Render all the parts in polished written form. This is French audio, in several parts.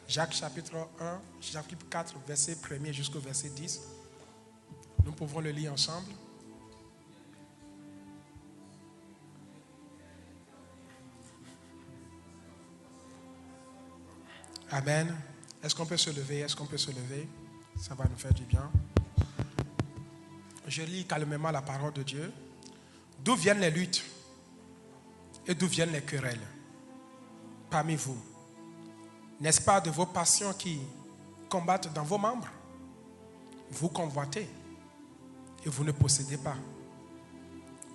Jacques chapitre 1, chapitre 4, verset 1er jusqu'au verset 10. Nous pouvons le lire ensemble. Amen. Est-ce qu'on peut se lever? Est-ce qu'on peut se lever? Ça va nous faire du bien. Je lis calmement la parole de Dieu. D'où viennent les luttes et d'où viennent les querelles parmi vous? N'est-ce pas de vos passions qui combattent dans vos membres? Vous convoitez et vous ne possédez pas.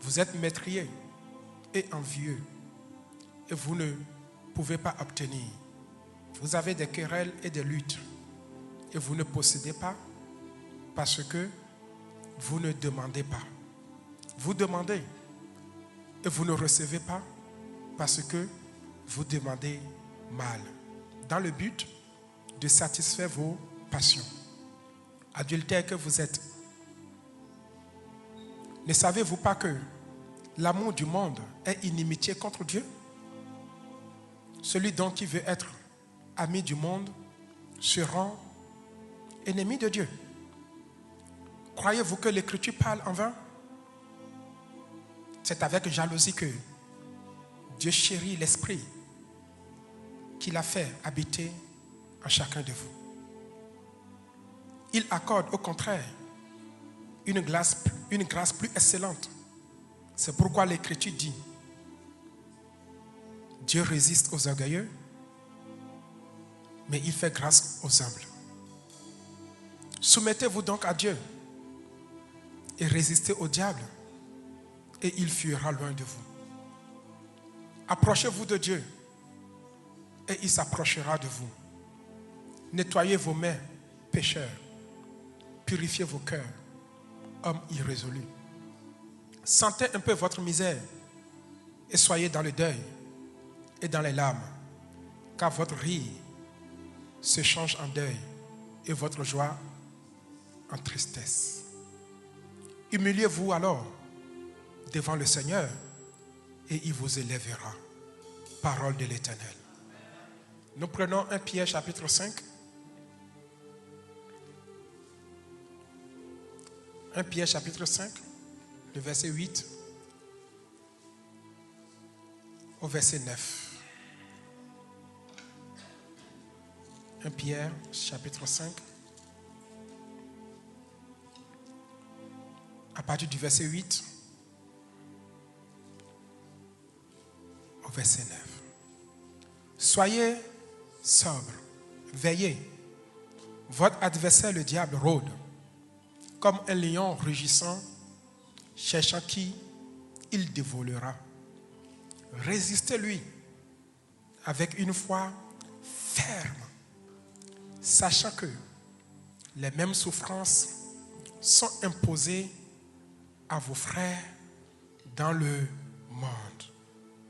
Vous êtes meurtriers et envieux et vous ne pouvez pas obtenir. Vous avez des querelles et des luttes et vous ne possédez pas parce que vous ne demandez pas. Vous demandez et vous ne recevez pas parce que vous demandez mal, dans le but de satisfaire vos passions. Adultères que vous êtes, ne savez-vous pas que l'amour du monde est inimitié contre Dieu? Celui donc qui veut être ami du monde se rend ennemi de Dieu. Croyez-vous que l'Écriture parle en vain? C'est avec jalousie que Dieu chérit l'esprit qu'il a fait habiter en chacun de vous. Il accorde au contraire une grâce plus excellente. C'est pourquoi l'Écriture dit: Dieu résiste aux orgueilleux, mais il fait grâce aux humbles. Soumettez-vous donc à Dieu et résistez au diable, et il fuira loin de vous. Approchez-vous de Dieu, et il s'approchera de vous. Nettoyez vos mains, pécheurs. Purifiez vos cœurs, hommes irrésolus. Sentez un peu votre misère et soyez dans le deuil et dans les larmes, car votre rire se change en deuil et votre joie en tristesse. Humiliez-vous alors devant le Seigneur et il vous élèvera. Parole de l'Éternel. Nous prenons 1 Pierre chapitre 5. 1 Pierre chapitre 5, le verset 8 au verset 9. 1 Pierre chapitre 5, à partir du verset 8 au verset 9. Soyez sobres, veillez. Votre adversaire le diable rôde comme un lion rugissant, cherchant qui il dévorera. Résistez-lui avec une foi ferme, sachant que les mêmes souffrances sont imposées à vos frères dans le monde.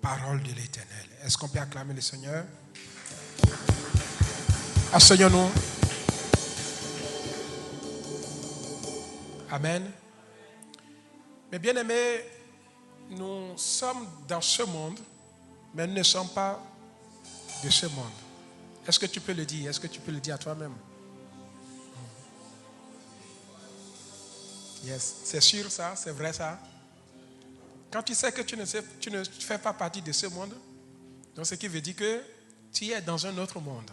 Parole de l'Éternel. Est-ce qu'on peut acclamer le Seigneur? Asseyons-nous. Amen. Mes bien-aimés, nous sommes dans ce monde, mais nous ne sommes pas de ce monde. Est-ce que tu peux le dire? Est-ce que tu peux le dire à toi-même? Yes. C'est sûr ça? C'est vrai ça? Quand tu sais que tu ne fais pas partie de ce monde, donc ce qui veut dire que tu es dans un autre monde.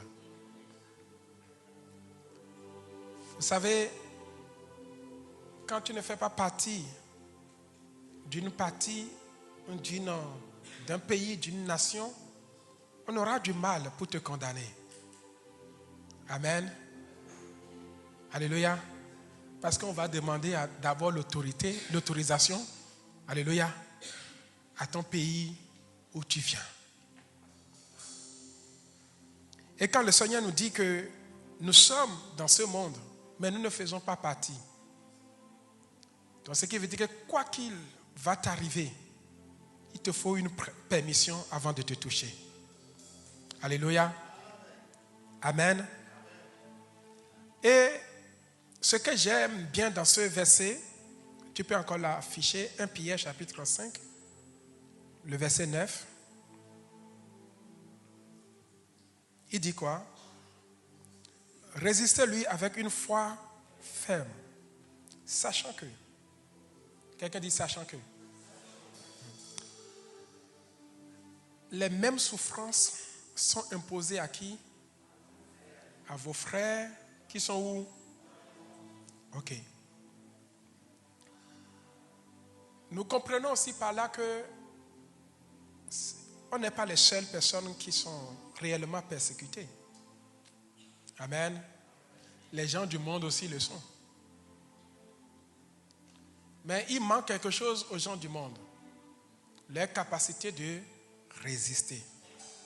Vous savez, quand tu ne fais pas partie d'une partie, d'un pays, d'une nation, on aura du mal pour te condamner. Amen. Alléluia. Parce qu'on va demander d'abord l'autorisation, alléluia, à ton pays où tu viens. Et quand le Seigneur nous dit que nous sommes dans ce monde, mais nous ne faisons pas partie. Donc ce qui veut dire que quoi qu'il va t'arriver, il te faut une permission avant de te toucher. Alléluia. Amen. Et ce que j'aime bien dans ce verset, tu peux encore l'afficher, 1 Pierre chapitre 5, le verset 9. Il dit quoi? Résistez-lui avec une foi ferme, sachant que, quelqu'un dit sachant que, les mêmes souffrances sont imposées à qui? À vos frères qui sont où? Ok. Nous comprenons aussi par là que on n'est pas les seules personnes qui sont réellement persécutées. Amen. Les gens du monde aussi le sont. Mais il manque quelque chose aux gens du monde. Leur capacité de résister.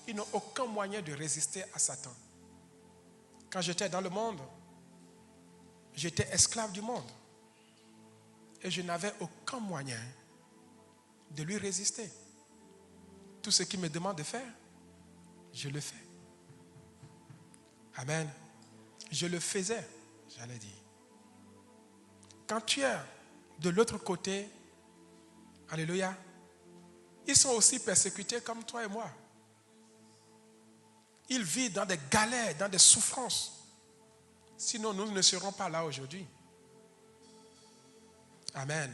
Ils n'ont aucun moyen de résister à Satan. Quand j'étais dans le monde, j'étais esclave du monde. Et je n'avais aucun moyen de lui résister. Tout ce qu'il me demande de faire, je le fais. Amen. Je le faisais, j'allais dire. Quand tu es de l'autre côté, alléluia, ils sont aussi persécutés comme toi et moi. Ils vivent dans des galères, dans des souffrances. Sinon, nous ne serons pas là aujourd'hui. Amen.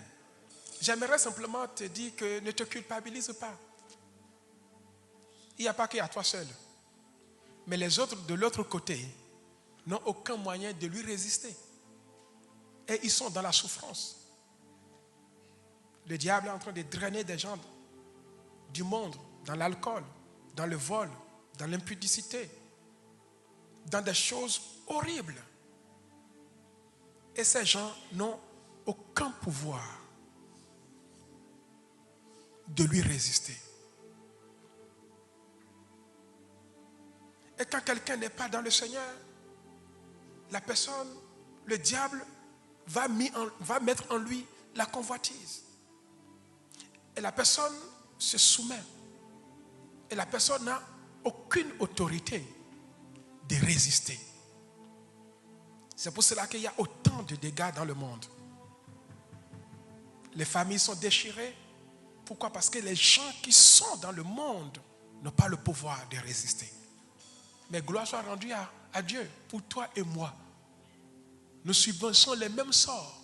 J'aimerais simplement te dire que ne te culpabilise pas. Il n'y a pas qu'à toi seul. Mais les autres de l'autre côté n'ont aucun moyen de lui résister. Et ils sont dans la souffrance. Le diable est en train de drainer des gens du monde, dans l'alcool, dans le vol, dans l'impudicité, dans des choses horribles. Et ces gens n'ont aucun pouvoir de lui résister. Et quand quelqu'un n'est pas dans le Seigneur, la personne, le diable, va mettre en lui la convoitise. Et la personne se soumet. Et la personne n'a aucune autorité de résister. C'est pour cela qu'il y a autant de dégâts dans le monde. Les familles sont déchirées. Pourquoi? Parce que les gens qui sont dans le monde n'ont pas le pouvoir de résister. Mais gloire soit rendue à Dieu. Pour toi et moi, nous subissons les mêmes sorts.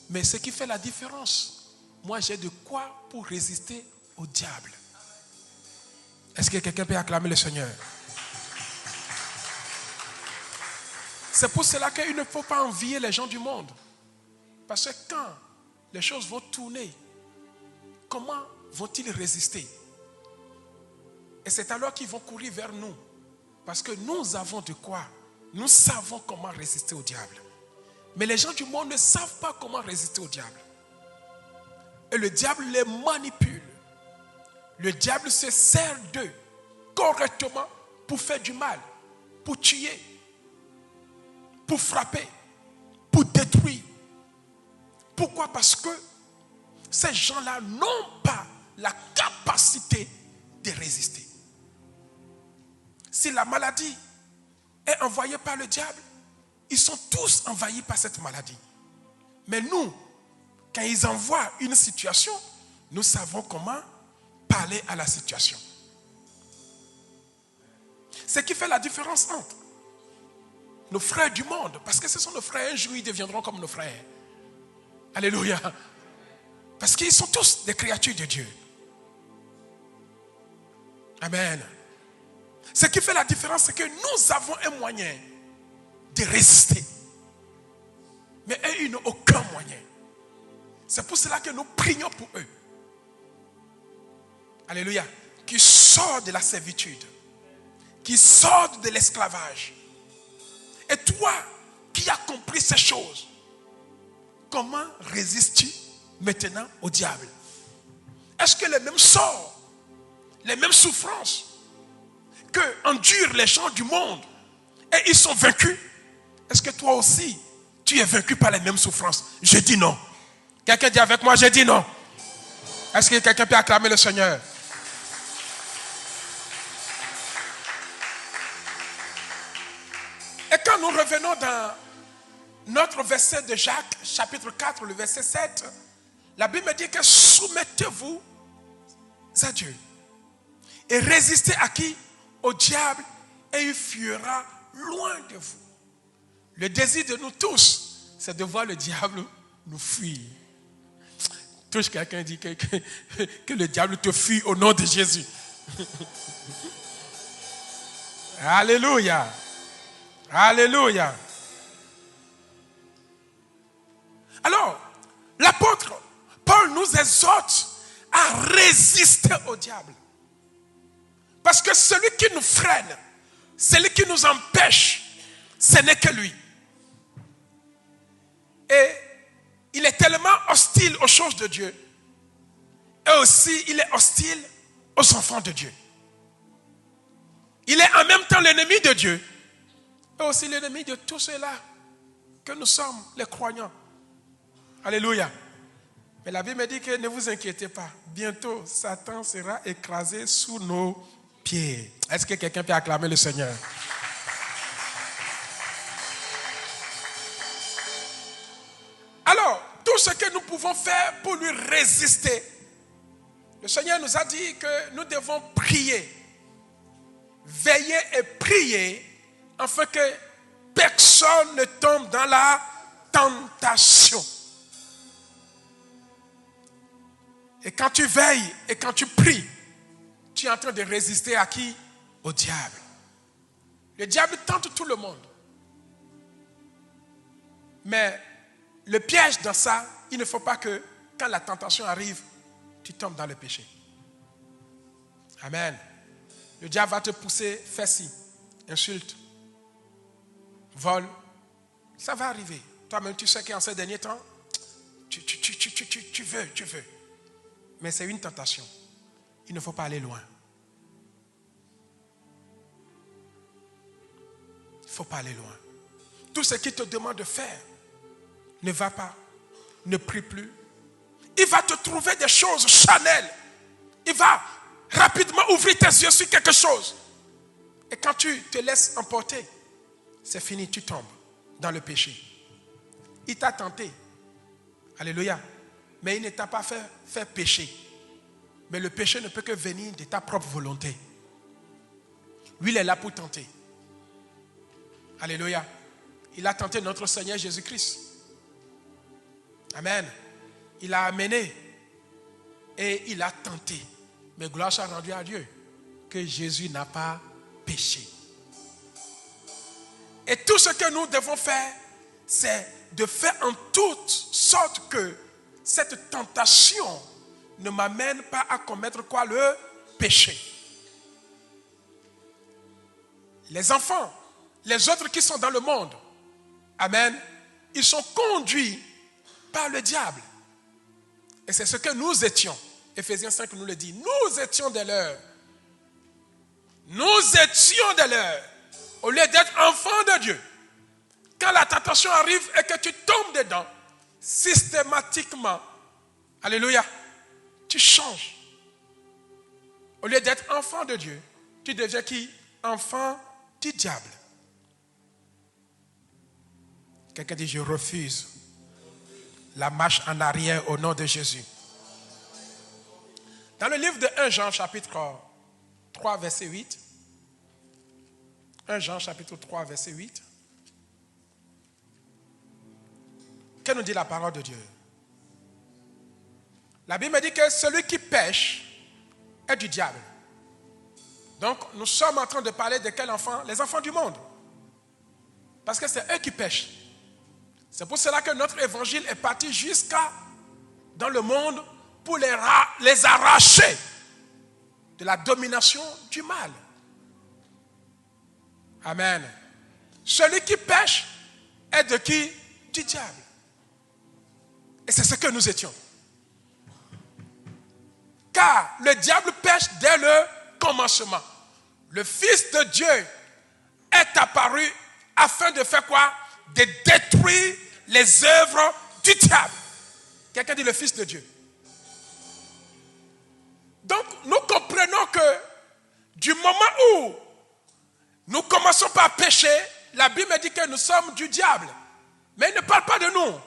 Mais ce qui fait la différence, moi j'ai de quoi pour résister au diable. Est-ce que quelqu'un peut acclamer le Seigneur? C'est pour cela qu'il ne faut pas envier les gens du monde. Parce que quand les choses vont tourner, comment vont-ils résister? Et c'est alors qu'ils vont courir vers nous. Parce que nous avons de quoi. Nous savons comment résister au diable. Mais les gens du monde ne savent pas comment résister au diable. Et le diable les manipule. Le diable se sert d'eux correctement pour faire du mal, pour tuer, pour frapper, pour détruire. Pourquoi? Parce que ces gens-là n'ont pas la capacité de résister. Si la maladie est envoyée par le diable, ils sont tous envahis par cette maladie. Mais nous, quand ils envoient une situation, nous savons comment parler à la situation. Ce qui fait la différence entre nos frères du monde, parce que ce sont nos frères, un jour ils deviendront comme nos frères. Alléluia. Parce qu'ils sont tous des créatures de Dieu. Amen. Ce qui fait la différence, c'est que nous avons un moyen de résister. Mais eux, ils n'ont aucun moyen. C'est pour cela que nous prions pour eux. Alléluia. Qui sortent de la servitude. Qui sortent de l'esclavage. Et toi, qui as compris ces choses, comment résistes-tu maintenant au diable? Est-ce que les mêmes sorts, les mêmes souffrances que endurent les gens du monde et ils sont vaincus, est-ce que toi aussi tu es vaincu par les mêmes souffrances? Je dis non. Quelqu'un dit avec moi, je dis non. Est-ce que quelqu'un peut acclamer le Seigneur? Et quand nous revenons dans notre verset de Jacques, chapitre 4, le verset 7, la Bible dit que soumettez-vous à Dieu. Et résistez à qui? Au diable, et il fuira loin de vous. Le désir de nous tous, c'est de voir le diable nous fuir. Touche quelqu'un dit que le diable te fuit au nom de Jésus. Alléluia. Alléluia. Alors, l'apôtre Paul nous exhorte à résister au diable. Parce que celui qui nous freine, celui qui nous empêche, ce n'est que lui. Et il est tellement hostile aux choses de Dieu. Et aussi, il est hostile aux enfants de Dieu. Il est en même temps l'ennemi de Dieu. Et aussi l'ennemi de tous ceux-là que nous sommes, les croyants. Alléluia. Mais la Bible me dit que ne vous inquiétez pas. Bientôt, Satan sera écrasé sous nos pieds. Est-ce que quelqu'un peut acclamer le Seigneur? Alors, tout ce que nous pouvons faire pour lui résister, le Seigneur nous a dit que nous devons prier, veiller et prier afin que personne ne tombe dans la tentation. Et quand tu veilles et quand tu pries, tu es en train de résister à qui? Au diable. Le diable tente tout le monde. Mais le piège dans ça, il ne faut pas que quand la tentation arrive, tu tombes dans le péché. Amen. Le diable va te pousser, fais ci, insulte, vole. Ça va arriver. Toi-même, tu sais qu'en ces derniers temps, tu veux. Mais c'est une tentation. Il ne faut pas aller loin. Il ne faut pas aller loin. Tout ce qu'il te demande de faire, ne va pas, ne prie plus. Il va te trouver des choses charnelles. Il va rapidement ouvrir tes yeux sur quelque chose. Et quand tu te laisses emporter, c'est fini, tu tombes dans le péché. Il t'a tenté. Alléluia. Mais il ne t'a pas fait pécher. Mais le péché ne peut que venir de ta propre volonté. Lui, il est là pour tenter. Alléluia. Il a tenté notre Seigneur Jésus-Christ. Amen. Il a amené et il a tenté. Mais gloire soit rendue à Dieu que Jésus n'a pas péché. Et tout ce que nous devons faire, c'est de faire en toute sorte que cette tentation ne m'amène pas à commettre quoi? Le péché. Les enfants, les autres qui sont dans le monde, amen, ils sont conduits par le diable. Et c'est ce que nous étions. Éphésiens 5 nous le dit. Nous étions des leurs. Nous étions des leurs. Au lieu d'être enfants de Dieu. Quand la tentation arrive et que tu tombes dedans, systématiquement, alléluia, tu changes. Au lieu d'être enfant de Dieu, tu deviens qui? Enfant du diable. Quelqu'un dit, je refuse la marche en arrière au nom de Jésus. Dans le livre de 1 Jean chapitre 3 verset 8, 1 Jean chapitre 3 verset 8, que nous dit la parole de Dieu? La Bible dit que celui qui pêche est du diable. Donc nous sommes en train de parler de quels enfants? Les enfants du monde. Parce que c'est eux qui pêchent. C'est pour cela que notre évangile est parti jusqu'à dans le monde pour les arracher de la domination du mal. Amen. Celui qui pêche est de qui? Du diable. Et c'est ce que nous étions. Car le diable pêche dès le commencement. Le Fils de Dieu est apparu afin de faire quoi? De détruire les œuvres du diable. Quelqu'un dit le Fils de Dieu. Donc, nous comprenons que du moment où nous commençons par pécher, la Bible dit que nous sommes du diable. Mais il ne parle pas de nous.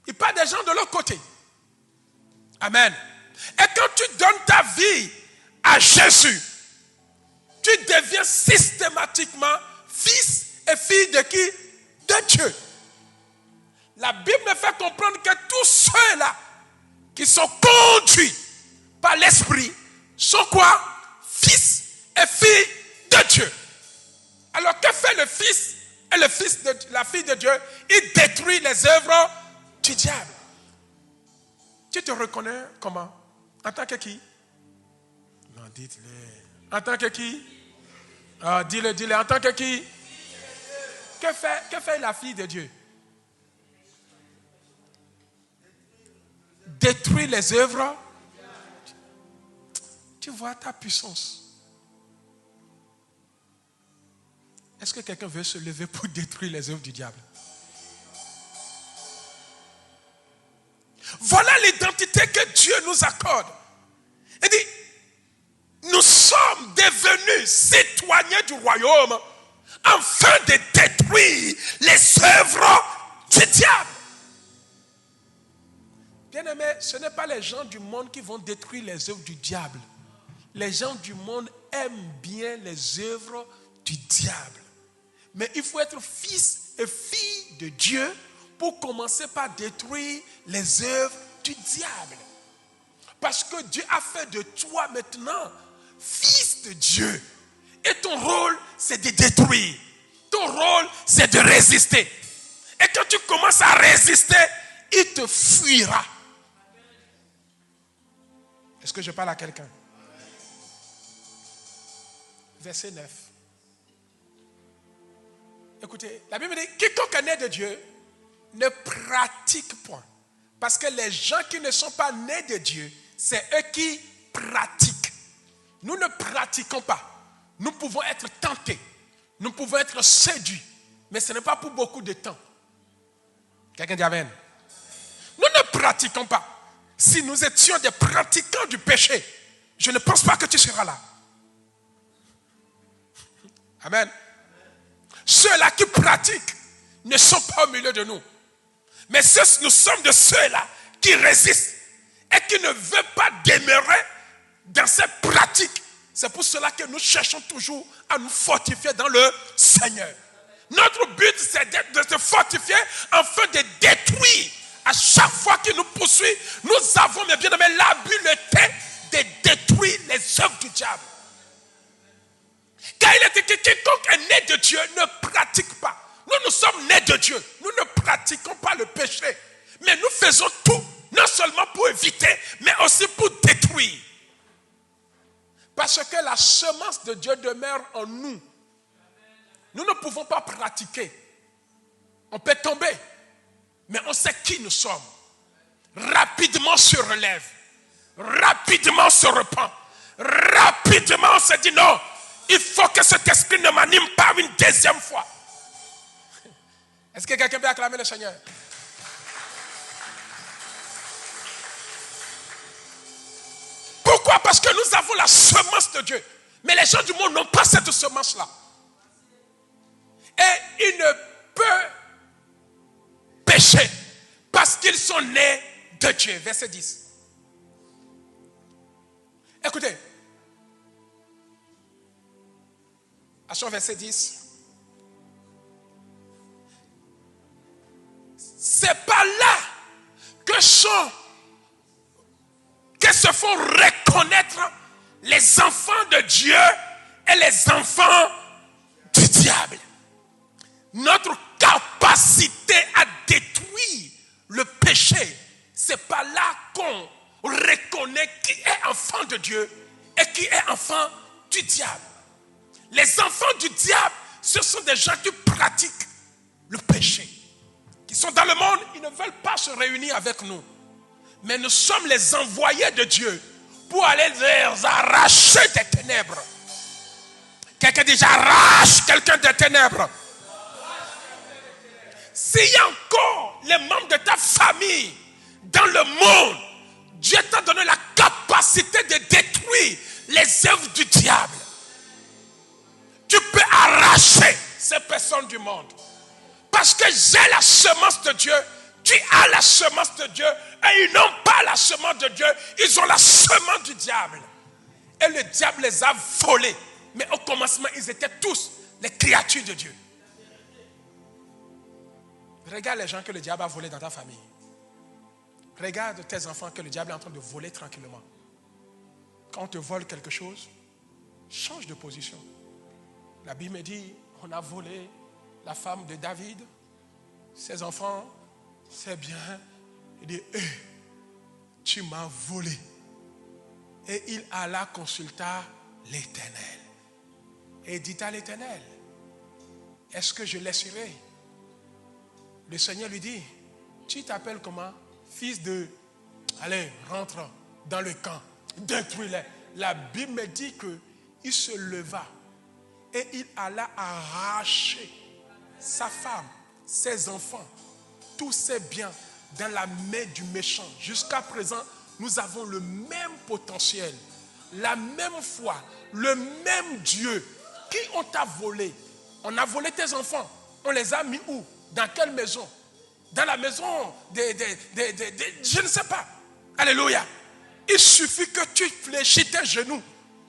Il parle des gens de l'autre côté. Amen. Et quand tu donnes ta vie à Jésus, tu deviens systématiquement fils et fille de qui? de Dieu. La Bible me fait comprendre que tous ceux-là qui sont conduits par l'Esprit sont quoi? Fils et filles de Dieu. Alors que fait le Fils et la fille de Dieu? Il détruit les œuvres du diable. Tu te reconnais comment? En tant que qui? Non, dites-le. En tant que qui? Ah, dis-le. En tant que qui? Que fait la fille de Dieu? Détruire les œuvres. Tu vois ta puissance. Est-ce que quelqu'un veut se lever pour détruire les œuvres du diable? Voilà l'identité que Dieu nous accorde. Il dit, nous sommes devenus citoyens du royaume afin de détruire les œuvres du diable. Bien-aimés, ce n'est pas les gens du monde qui vont détruire les œuvres du diable. Les gens du monde aiment bien les œuvres du diable. Mais il faut être fils et fille de Dieu pour commencer par détruire les œuvres du diable. Parce que Dieu a fait de toi maintenant fils de Dieu. Et ton rôle, c'est de détruire. Ton rôle, c'est de résister. Et quand tu commences à résister, il te fuira. Est-ce que je parle à quelqu'un? Verset 9. Écoutez, la Bible dit, quiconque est né de Dieu ne pratique point. Parce que les gens qui ne sont pas nés de Dieu, c'est eux qui pratiquent. Nous ne pratiquons pas. Nous pouvons être tentés. Nous pouvons être séduits. Mais ce n'est pas pour beaucoup de temps. Quelqu'un dit amen. Nous ne pratiquons pas. Si nous étions des pratiquants du péché, je ne pense pas que tu seras là. Amen. Ceux-là qui pratiquent ne sont pas au milieu de nous. Mais nous sommes de ceux-là qui résistent et qui ne veulent pas demeurer dans cette pratique. C'est pour cela que nous cherchons toujours à nous fortifier dans le Seigneur. Notre but, c'est de se fortifier afin de détruire. À chaque fois qu'il nous poursuit, nous avons, mes bien-aimés, l'habileté de détruire les œuvres du diable. Car il est dit que quiconque est né de Dieu ne pratique pas. Nous sommes nés de Dieu. Nous ne pratiquons pas le péché. Mais nous faisons tout, non seulement pour éviter, mais aussi pour détruire. Parce que la semence de Dieu demeure en nous. Nous ne pouvons pas pratiquer. On peut tomber, mais on sait qui nous sommes. Rapidement on se relève. Rapidement on se repent. Rapidement on se dit non, il faut que cet esprit ne m'anime pas une deuxième fois. Est-ce que quelqu'un peut acclamer le Seigneur? Pourquoi? Parce que nous avons la semence de Dieu. Mais les gens du monde n'ont pas cette semence-là. Et ils ne peuvent pécher parce qu'ils sont nés de Dieu. Verset 10. Écoutez. Attention, verset 10. C'est par là que se font reconnaître les enfants de Dieu et les enfants du diable. Notre capacité à détruire le péché, c'est par là qu'on reconnaît qui est enfant de Dieu et qui est enfant du diable. Les enfants du diable, ce sont des gens qui pratiquent le péché. Qui sont dans le monde, ils ne veulent pas se réunir avec nous. Mais nous sommes les envoyés de Dieu pour aller les arracher des ténèbres. Quelqu'un dit, j'arrache quelqu'un des ténèbres. S'il y a encore les membres de ta famille dans le monde, Dieu t'a donné la capacité de détruire les œuvres du diable. Tu peux arracher ces personnes du monde. Parce que j'ai la semence de Dieu, tu as la semence de Dieu, et ils n'ont pas la semence de Dieu, ils ont la semence du diable. Et le diable les a volés. Mais au commencement, ils étaient tous les créatures de Dieu. Regarde les gens que le diable a volés dans ta famille. Regarde tes enfants que le diable est en train de voler tranquillement. Quand on te vole quelque chose, change de position. La Bible me dit, on a volé la femme de David, ses enfants, c'est bien. Il dit, tu m'as volé. Et il alla consulter l'Éternel. Et dit à l'Éternel, est-ce que je laisserai? Le Seigneur lui dit, tu t'appelles comment? Fils de... Allez, rentre dans le camp, détruis-les. La Bible me dit qu'il se leva et il alla arracher sa femme, ses enfants, tous ses biens dans la main du méchant. Jusqu'à présent, nous avons le même potentiel, la même foi, le même Dieu. Qui on t'a volé? On a volé tes enfants. On les a mis où? Dans quelle maison? Dans la maison je ne sais pas. Alléluia. Il suffit que tu fléchis tes genoux.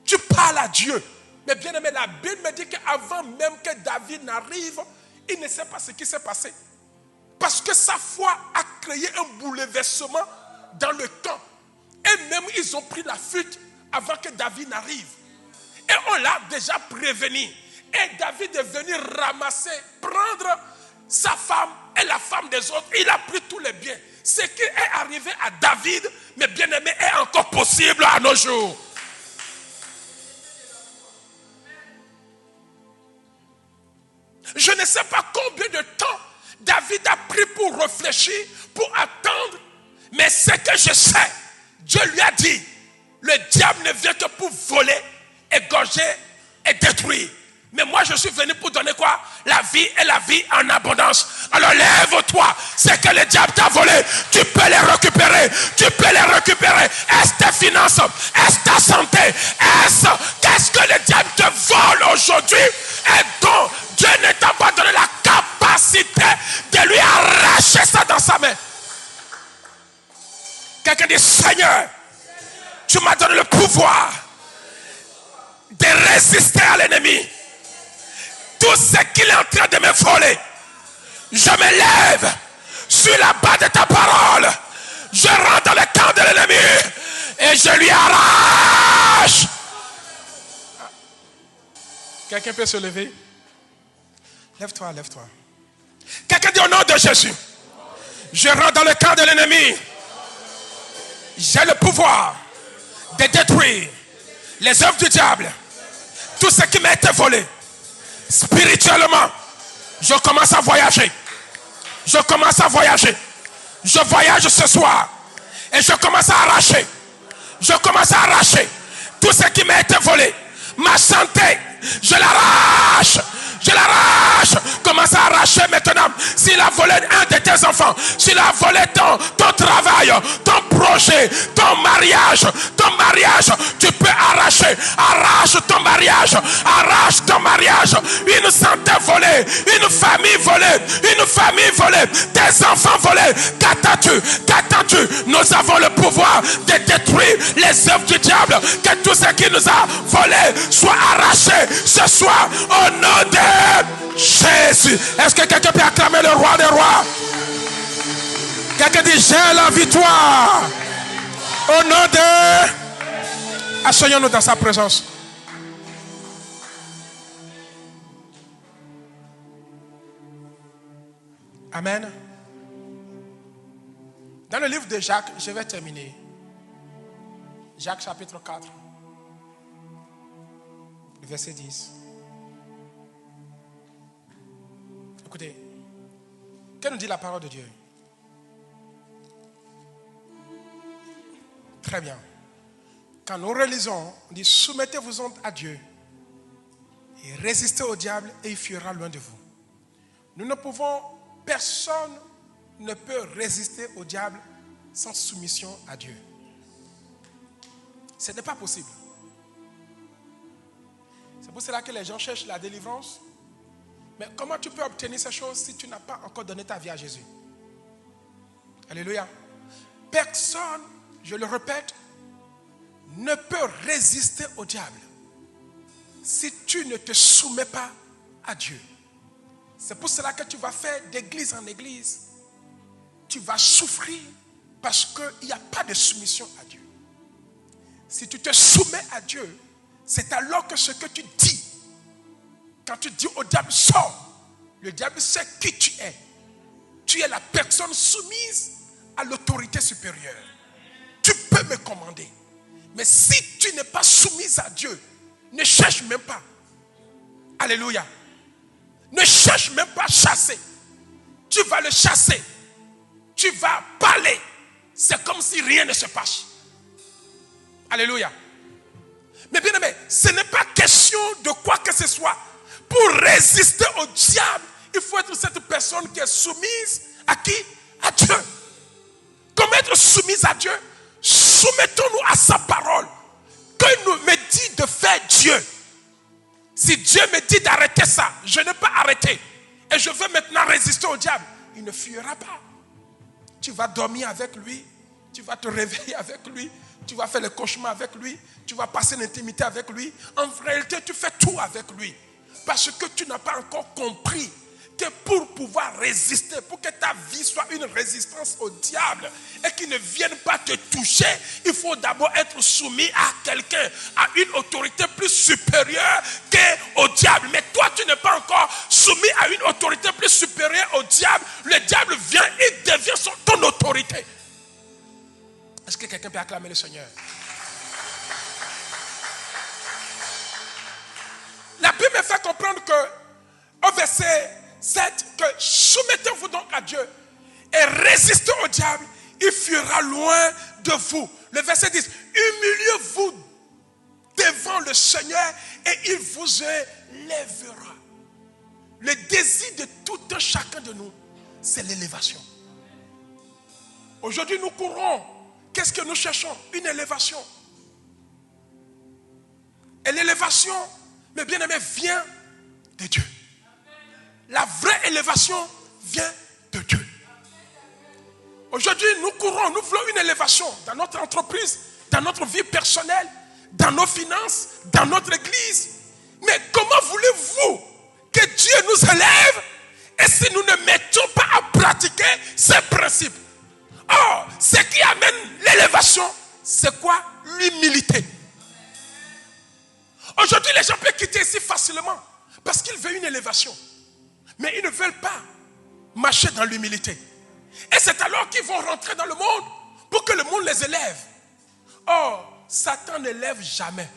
Tu parles à Dieu. Mais bien aimé, la Bible me dit qu'avant même que David n'arrive, il ne sait pas ce qui s'est passé. Parce que sa foi a créé un bouleversement dans le camp. Et même ils ont pris la fuite avant que David n'arrive. Et on l'a déjà prévenu. Et David est venu ramasser, prendre sa femme et la femme des autres. Il a pris tous les biens. Ce qui est arrivé à David, mais bien aimé, est encore possible à nos jours. Je ne sais pas combien de temps David a pris pour réfléchir, pour attendre. Mais ce que je sais, Dieu lui a dit, le diable ne vient que pour voler, égorger et détruire. Mais moi je suis venu pour donner quoi? La vie et la vie en abondance. Alors lève-toi. C'est que le diable t'a volé. Tu peux les récupérer. Tu peux les récupérer. Est-ce tes finances? Est-ce ta santé? Qu'est-ce que le diable te vole aujourd'hui? Et donc Dieu ne t'a pas donné la capacité de lui arracher ça dans sa main. Quelqu'un dit, Seigneur, tu m'as donné le pouvoir de résister à l'ennemi. Tout ce qu'il est en train de me voler, je me lève sur la base de ta parole. Je rentre dans le camp de l'ennemi et je lui arrache. Quelqu'un peut se lever? Lève-toi, lève-toi. Quelqu'un dit au nom de Jésus, je rentre dans le camp de l'ennemi. J'ai le pouvoir de détruire les œuvres du diable. Tout ce qui m'a été volé. Spirituellement, je commence à voyager. Je commence à voyager. Je voyage ce soir. Et je commence à arracher. Je commence à arracher tout ce qui m'a été volé. Ma santé, je l'arrache. Je l'arrache. Commence à arracher maintenant. S'il a volé un de tes enfants, s'il a volé ton travail, ton projet, ton mariage, tu peux arracher. Arrache ton mariage. Arrache ton mariage. Une santé volée. Une famille volée. Tes enfants volés. Qu'attends-tu? Nous avons le pouvoir de détruire les œuvres du diable. Que tout ce qui nous a volé soit arraché ce soir au nom de Jésus. Est-ce que quelqu'un peut acclamer le roi des rois? Quelqu'un dit, j'ai la victoire. Au nom de... Asseyons-nous dans sa présence. Amen. Dans le livre de Jacques, je vais terminer. Jacques chapitre 4, verset 10. Écoutez, que nous dit la parole de Dieu? Très bien. Quand nous relisons, on dit, soumettez-vous à Dieu et résistez au diable et il fuira loin de vous. Nous ne pouvons, personne ne peut résister au diable sans soumission à Dieu. Ce n'est pas possible. C'est pour cela que les gens cherchent la délivrance. Mais comment tu peux obtenir ces choses si tu n'as pas encore donné ta vie à Jésus? Alléluia. Personne, je le répète, ne peut résister au diable si tu ne te soumets pas à Dieu. C'est pour cela que tu vas faire d'église en église. Tu vas souffrir parce qu'il n'y a pas de soumission à Dieu. Si tu te soumets à Dieu, c'est alors que ce que tu dis, quand tu dis au diable, sors, le diable sait qui tu es. Tu es la personne soumise à l'autorité supérieure. Tu peux me commander. Mais si tu n'es pas soumise à Dieu, ne cherche même pas. Alléluia. Ne cherche même pas à chasser. Tu vas le chasser. Tu vas parler. C'est comme si rien ne se passe. Alléluia. Mais bien aimé, ce n'est pas question de quoi que ce soit. Pour résister au diable, il faut être cette personne qui est soumise à qui? À Dieu. Comment être soumise à Dieu? Soumettons-nous à sa parole. Quand il nous me dit de faire Dieu, si Dieu me dit d'arrêter ça, je ne peux pas arrêter. Et je veux maintenant résister au diable. Il ne fuira pas. Tu vas dormir avec lui. Tu vas te réveiller avec lui. Tu vas faire le cauchemar avec lui. Tu vas passer l'intimité avec lui. En réalité, tu fais tout avec lui. Parce que tu n'as pas encore compris que pour pouvoir résister, pour que ta vie soit une résistance au diable et qu'il ne vienne pas te toucher, il faut d'abord être soumis à quelqu'un, à une autorité plus supérieure qu'au diable. Mais toi, tu n'es pas encore soumis à une autorité plus supérieure au diable. Le diable vient, il devient ton autorité. Est-ce que quelqu'un peut acclamer le Seigneur? La Bible me fait comprendre que, au verset 7, que soumettez-vous donc à Dieu et résistez au diable, il fuira loin de vous. Le verset 10, humiliez-vous devant le Seigneur et il vous élèvera. Le désir de tout un chacun de nous, c'est l'élévation. Aujourd'hui, nous courons. Qu'est-ce que nous cherchons? Une élévation. Et l'élévation, mes bien-aimés, vient de Dieu. La vraie élévation vient de Dieu. Aujourd'hui, nous courons, nous voulons une élévation dans notre entreprise, dans notre vie personnelle, dans nos finances, dans notre église. Mais comment voulez-vous que Dieu nous élève et si nous ne mettons pas à pratiquer ces principes? Or, ce qui amène l'élévation, c'est quoi? L'humilité. Aujourd'hui, les gens peuvent quitter ici facilement parce qu'ils veulent une élévation. Mais ils ne veulent pas marcher dans l'humilité. Et c'est alors qu'ils vont rentrer dans le monde pour que le monde les élève. Or, Satan n'élève jamais.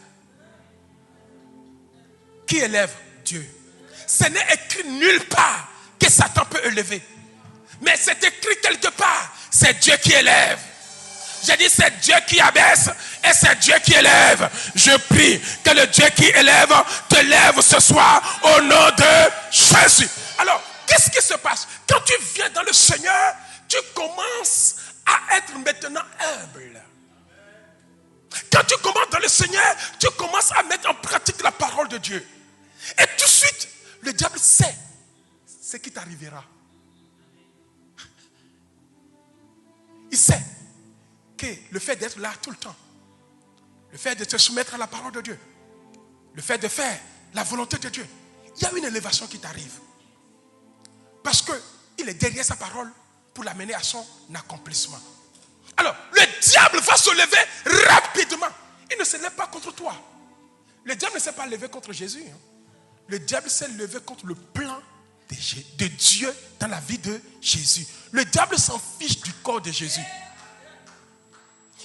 Qui élève? Dieu. Ce n'est écrit nulle part que Satan peut élever. Mais c'est écrit quelque part. C'est Dieu qui élève. J'ai dit c'est Dieu qui abaisse et c'est Dieu qui élève. Je prie que le Dieu qui élève te lève ce soir au nom de Jésus. Alors, qu'est-ce qui se passe? Quand tu viens dans le Seigneur, tu commences à être maintenant humble. Quand tu commences dans le Seigneur, tu commences à mettre en pratique la parole de Dieu. Et tout de suite, le diable sait ce qui t'arrivera. Il sait que le fait d'être là tout le temps, le fait de te soumettre à la parole de Dieu, le fait de faire la volonté de Dieu, il y a une élévation qui t'arrive. Parce qu'il est derrière sa parole pour l'amener à son accomplissement. Alors, le diable va se lever rapidement. Il ne se lève pas contre toi. Le diable ne s'est pas levé contre Jésus. Le diable s'est levé contre le plan de Dieu dans la vie de Jésus. Le diable s'en fiche du corps de Jésus.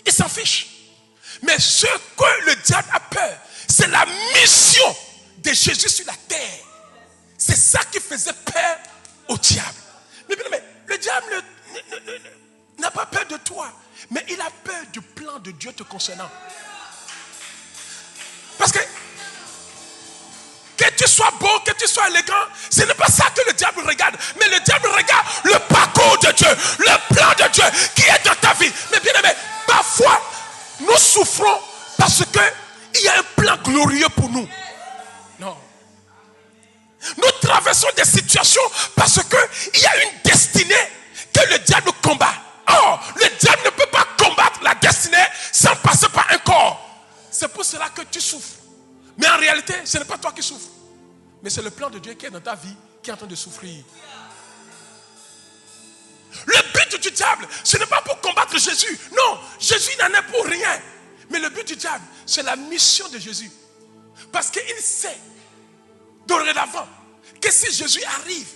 Il s'en fiche. Mais ce que le diable a peur, c'est la mission de Jésus sur la terre. C'est ça qui faisait peur au diable. Mais le diable n'a pas peur de toi, mais il a peur du plan de Dieu te concernant. Parce que tu sois beau, que tu sois élégant, ce n'est pas ça que le diable regarde. Mais le diable regarde le parcours de Dieu, le plan de Dieu qui est dans ta vie. Mais bien aimé, parfois, nous souffrons parce qu'il y a un plan glorieux pour nous. Non. Nous traversons des situations parce qu'il y a une destinée que le diable combat. Or, le diable ne peut pas combattre la destinée sans passer par un corps. C'est pour cela que tu souffres. Mais en réalité, ce n'est pas toi qui souffres. Mais c'est le plan de Dieu qui est dans ta vie, qui est en train de souffrir. Le but du diable, ce n'est pas pour combattre Jésus. Non, Jésus n'en est pour rien. Mais le but du diable, c'est la mission de Jésus. Parce qu'il sait, dorénavant, que si Jésus arrive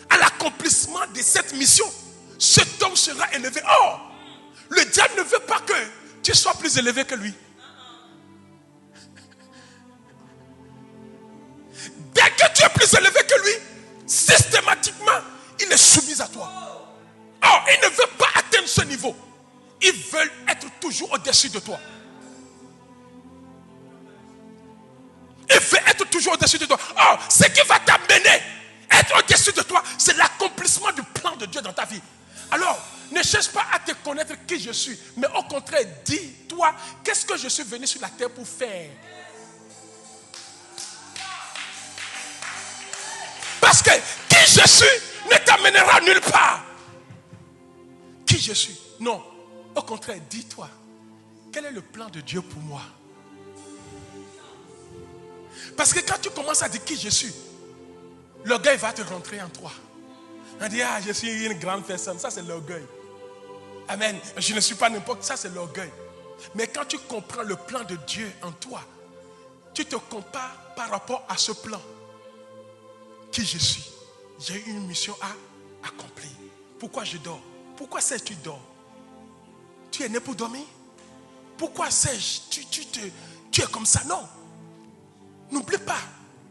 à l'accomplissement de cette mission, cet homme sera élevé. Or, le diable ne veut pas que tu sois plus élevé que lui. Dès que tu es plus élevé que lui, systématiquement, il est soumis à toi. Or, il ne veut pas atteindre ce niveau. Il veut être toujours au-dessus de toi. Il veut être toujours au-dessus de toi. Or, ce qui va t'amener à être au-dessus de toi, c'est l'accomplissement du plan de Dieu dans ta vie. Alors, ne cherche pas à te connaître qui je suis, mais au contraire, dis-toi, qu'est-ce que je suis venu sur la terre pour faire? Parce que qui je suis ne t'amènera nulle part. Qui je suis? Non. Au contraire, dis-toi, quel est le plan de Dieu pour moi? Parce que quand tu commences à dire qui je suis, l'orgueil va te rentrer en toi. On dit, ah, je suis une grande personne. Ça, c'est l'orgueil. Amen. Je ne suis pas n'importe. Ça, c'est l'orgueil. Mais quand tu comprends le plan de Dieu en toi, tu te compares par rapport à ce plan. Qui je suis? J'ai une mission à accomplir. Pourquoi je dors? Pourquoi sais-je que tu dors? Tu es né pour dormir? Pourquoi sais-je tu es comme ça? Non. N'oublie pas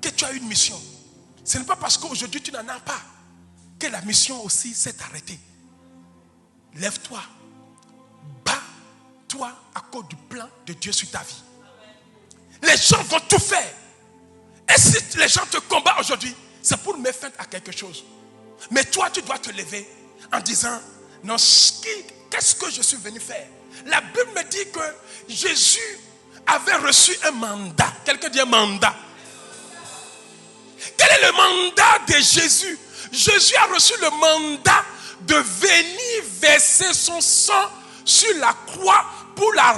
que tu as une mission. Ce n'est pas parce qu'aujourd'hui tu n'en as pas que la mission aussi s'est arrêtée. Lève-toi. Bats-toi à cause du plan de Dieu sur ta vie. Les gens vont tout faire. Et si les gens te combattent aujourd'hui, c'est pour mettre fin à quelque chose. Mais toi, tu dois te lever en disant, non, qu'est-ce que je suis venu faire? La Bible me dit que Jésus avait reçu un mandat. Quelqu'un dit un mandat. Quel est le mandat de Jésus? Jésus a reçu le mandat de venir verser son sang sur la croix pour la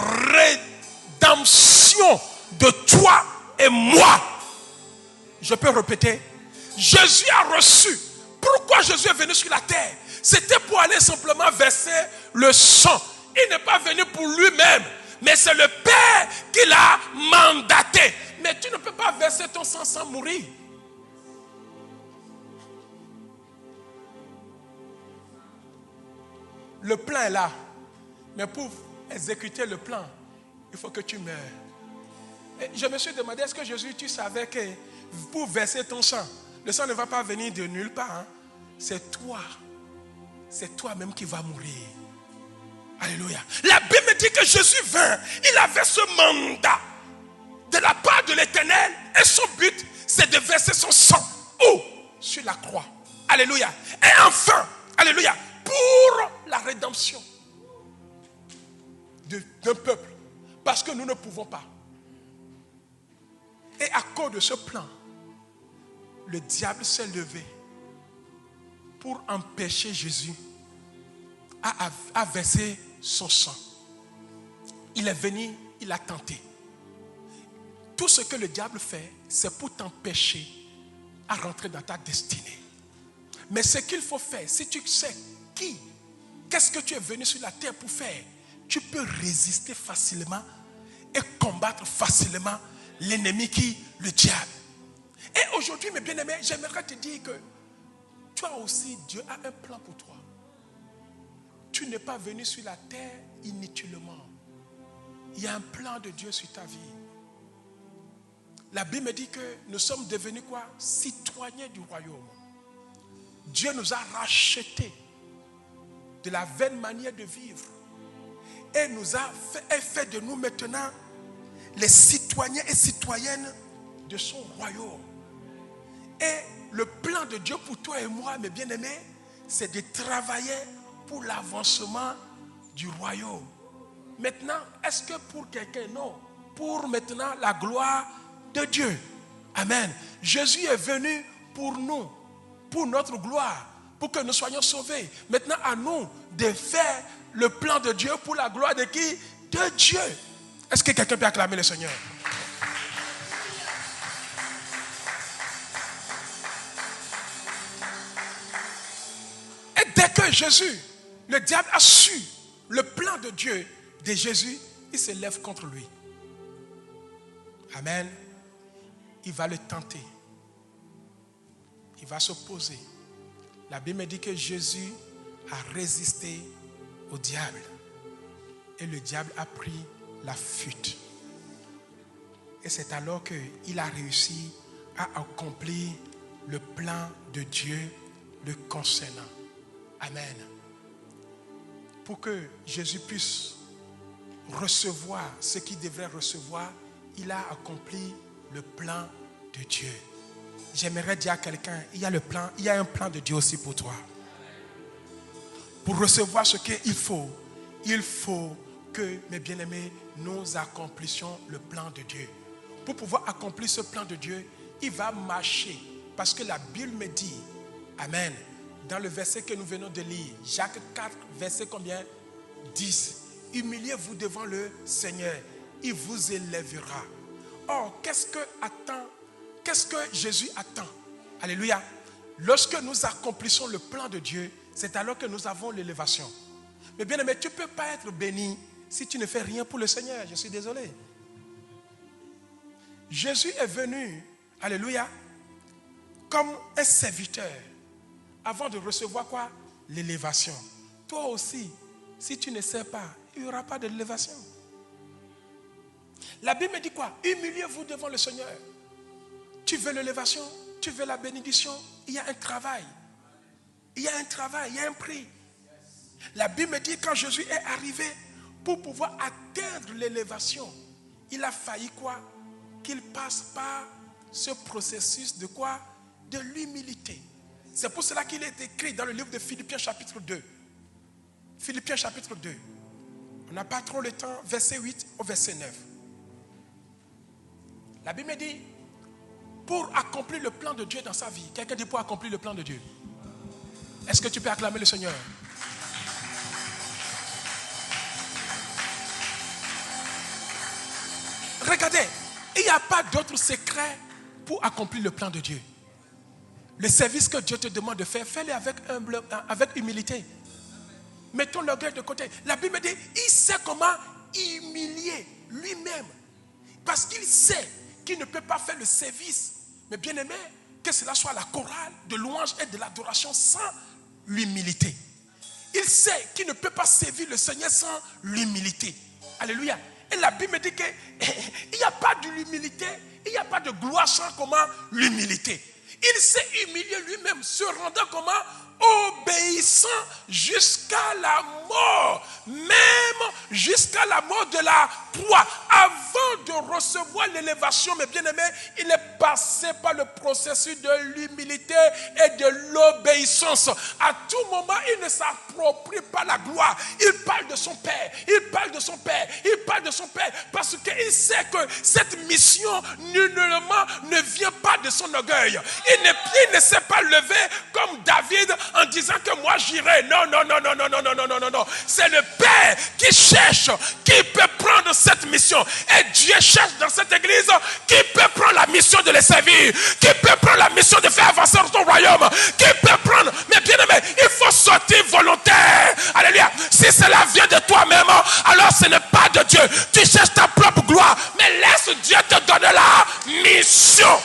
rédemption de toi et moi. Je peux répéter. Jésus a reçu. Pourquoi Jésus est venu sur la terre? C'était pour aller simplement verser le sang. Il n'est pas venu pour lui-même, mais c'est le Père qui l'a mandaté. Mais tu ne peux pas verser ton sang sans mourir. Le plan est là. Mais pour exécuter le plan, il faut que tu meurs. Et je me suis demandé, est-ce que Jésus, tu savais que pour verser ton sang, le sang ne va pas venir de nulle part. Hein? C'est toi. C'est toi-même qui vas mourir. Alléluia. La Bible dit que Jésus vint. Il avait ce mandat de la part de l'Éternel. Et son but, c'est de verser son sang. Où? Sur la croix. Alléluia. Et enfin, alléluia, pour la rédemption d'un peuple. Parce que nous ne pouvons pas. Et à cause de ce plan, le diable s'est levé pour empêcher Jésus à verser son sang. Il est venu, il a tenté. Tout ce que le diable fait, c'est pour t'empêcher à rentrer dans ta destinée. Mais ce qu'il faut faire, si tu sais qu'est-ce que tu es venu sur la terre pour faire, tu peux résister facilement et combattre facilement l'ennemi le diable. Et aujourd'hui, mes bien-aimés, j'aimerais te dire que toi aussi, Dieu a un plan pour toi. Tu n'es pas venu sur la terre inutilement. Il y a un plan de Dieu sur ta vie. La Bible me dit que nous sommes devenus quoi? Citoyens du royaume. Dieu nous a rachetés de la vaine manière de vivre. Et nous a fait de nous maintenant les citoyens et citoyennes de son royaume. Et le plan de Dieu pour toi et moi, mes bien-aimés, c'est de travailler pour l'avancement du royaume. Maintenant, est-ce que pour quelqu'un? Non. Pour maintenant la gloire de Dieu. Amen. Jésus est venu pour nous, pour notre gloire, pour que nous soyons sauvés. Maintenant, à nous de faire le plan de Dieu pour la gloire de qui? De Dieu. Est-ce que quelqu'un peut acclamer le Seigneur? dès que Jésus, le diable a su le plan de Dieu de Jésus, il se lève contre lui. Amen. Il va le tenter. Il va s'opposer. La Bible dit que Jésus a résisté au diable. Et le diable a pris la fuite. Et c'est alors qu'il a réussi à accomplir le plan de Dieu le concernant. Amen. Pour que Jésus puisse recevoir ce qu'il devrait recevoir, il a accompli le plan de Dieu. J'aimerais dire à quelqu'un, il y a un plan de Dieu aussi pour toi. Pour recevoir ce qu'il faut que, mes bien-aimés, nous accomplissions le plan de Dieu. Pour pouvoir accomplir ce plan de Dieu, il va marcher. Parce que la Bible me dit, amen, dans le verset que nous venons de lire, Jacques 4, verset combien? 10. Humiliez-vous devant le Seigneur, il vous élèvera. Or, qu'est-ce que Jésus attend? Alléluia. Lorsque nous accomplissons le plan de Dieu, c'est alors que nous avons l'élévation. Mais bien aimé, tu ne peux pas être béni si tu ne fais rien pour le Seigneur. Je suis désolé. Jésus est venu, alléluia, comme un serviteur avant de recevoir quoi? L'élévation. Toi aussi, si tu ne sais pas, il n'y aura pas d'élévation. La Bible me dit quoi? Humiliez-vous devant le Seigneur. Tu veux l'élévation, tu veux la bénédiction, il y a un travail. Il y a un travail, il y a un prix. La Bible me dit quand Jésus est arrivé, pour pouvoir atteindre l'élévation, il a failli quoi? Qu'il passe par ce processus de quoi? De l'humilité. C'est pour cela qu'il est écrit dans le livre de Philippiens chapitre 2. Philippiens chapitre 2. On n'a pas trop le temps, verset 8 au verset 9. La Bible me dit, pour accomplir le plan de Dieu dans sa vie, quelqu'un dit pour accomplir le plan de Dieu. Est-ce que tu peux acclamer le Seigneur? Regardez, il n'y a pas d'autre secret pour accomplir le plan de Dieu. Le service que Dieu te demande de faire, fais-le avec humilité. Mettons l'orgueil de côté. La Bible dit, il sait comment humilier lui-même. Parce qu'il sait qu'il ne peut pas faire le service. Mais bien aimé, que cela soit la chorale de louange et de l'adoration sans l'humilité. Il sait qu'il ne peut pas servir le Seigneur sans l'humilité. Alléluia. Et la Bible dit qu'il n'y a pas de l'humilité, il n'y a pas de gloire sans comment l'humilité. Il s'est humilié lui-même, se rendant comment? Obéissant jusqu'à la mort, même jusqu'à la mort de la croix. Avant de recevoir l'élévation, mes bien-aimés, il est passé par le processus de l'humilité et de l'obéissance. À tout moment, il ne s'approprie pas la gloire. Il parle de son Père, il parle de son Père, il parle de son Père, parce qu'il sait que cette mission nullement ne vient pas de son orgueil. Il ne s'est pas levé comme David en disant que moi j'irai. Non. C'est le Père qui cherche, qui peut prendre cette mission. Et Dieu cherche dans cette église qui peut prendre la mission de les servir, qui peut prendre la mission de faire avancer ton royaume, qui peut prendre. Mais bien aimé, il faut sortir volontaire. Alléluia. Si cela vient de toi-même, alors ce n'est pas de Dieu. Tu cherches ta propre gloire, mais laisse Dieu te donner la mission.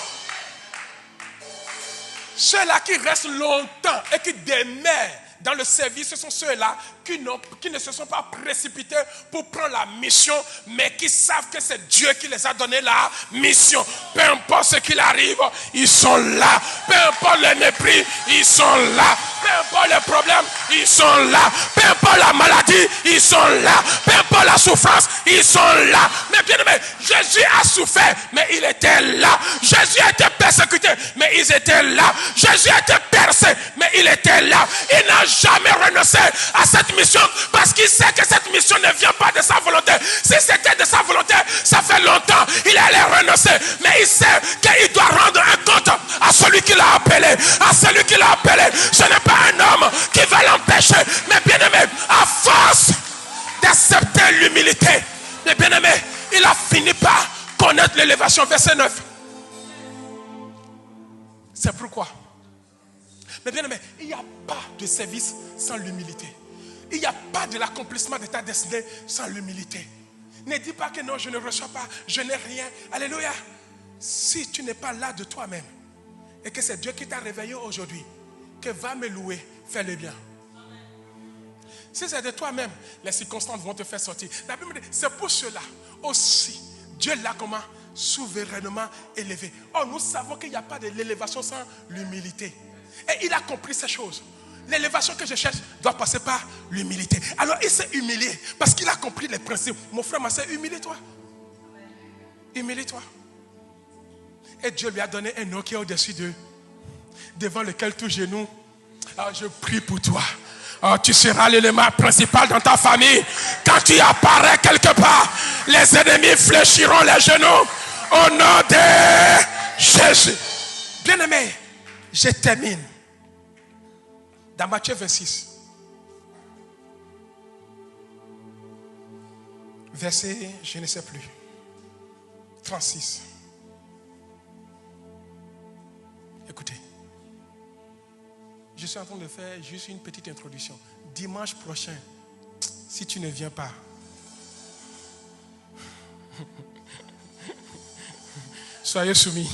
Ceux-là qui restent longtemps et qui demeurent dans le service, ce sont ceux-là qui ne se sont pas précipités pour prendre la mission, mais qui savent que c'est Dieu qui les a donné la mission. Peu importe ce qu'il arrive, ils sont là. Peu importe le mépris, ils sont là. Peu importe les problèmes, ils sont là. Peu importe la maladie, ils sont là. Peu importe la souffrance, ils sont là. Mais bien aimé, Jésus a souffert, mais il était là. Jésus a été persécuté, mais ils étaient là. Jésus a été percé, mais il était là. Il n'a jamais renoncé à cette mission parce qu'il sait que cette mission ne vient pas de sa volonté. Si c'était de sa volonté, ça fait longtemps il allait renoncer. Mais il sait qu'il doit rendre un compte à celui qui l'a appelé. À celui qui l'a appelé. Ce n'est pas un homme qui va l'empêcher. Mais bien aimé, à force d'accepter l'humilité, mais bien aimé, il a fini par connaître l'élévation. Verset 9. C'est pourquoi. Mais bien aimé, il n'y a pas de service sans l'humilité. Il n'y a pas de l'accomplissement de ta destinée sans l'humilité. Ne dis pas que non, je ne reçois pas, je n'ai rien. Alléluia. Si tu n'es pas là de toi-même et que c'est Dieu qui t'a réveillé aujourd'hui, que va me louer, fais-le bien. Si c'est de toi-même, les circonstances vont te faire sortir. La Bible dit, c'est pour cela aussi, Dieu l'a comment? Souverainement élevé. Or, nous savons qu'il n'y a pas de l'élévation sans l'humilité. Et il a compris ces choses. L'élévation que je cherche doit passer par l'humilité. Alors, il s'est humilié parce qu'il a compris les principes. Mon frère, ma soeur, humilie-toi. Humilie-toi. Et Dieu lui a donné un nom qui est au-dessus d'eux, devant lequel tout genou. Alors, je prie pour toi. Oh, tu seras l'élément principal dans ta famille. Quand tu apparais quelque part, les ennemis fléchiront les genoux au nom de Jésus. Bien-aimé, je termine. Dans Matthieu 26, verset, je ne sais plus, 36. Écoutez, je suis en train de faire juste une petite introduction. Dimanche prochain, si tu ne viens pas, soyez soumis.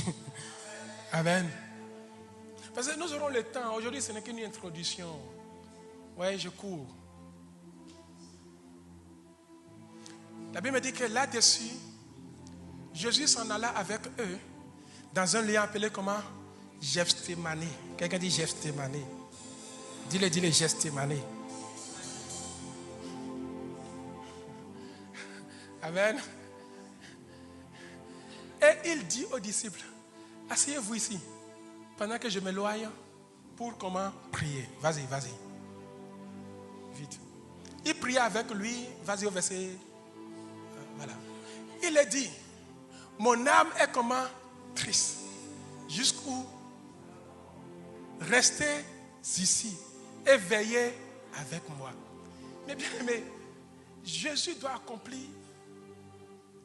Amen. Parce que nous aurons le temps. Aujourd'hui, ce n'est qu'une introduction. Ouais, je cours. La Bible me dit que là-dessus, Jésus s'en alla avec eux dans un lieu appelé comment? Gethsémani. Quelqu'un dit Gethsémani. Dis-le Gethsémani. Amen. Et il dit aux disciples, asseyez-vous ici. Pendant que je m'éloigne pour comment prier. Vas-y. Vite. Il priait avec lui. Vas-y au verset. Voilà. Il a dit, mon âme est comment triste. Jusqu'où? Restez ici et veillez avec moi. Mais bien aimé, Jésus doit accomplir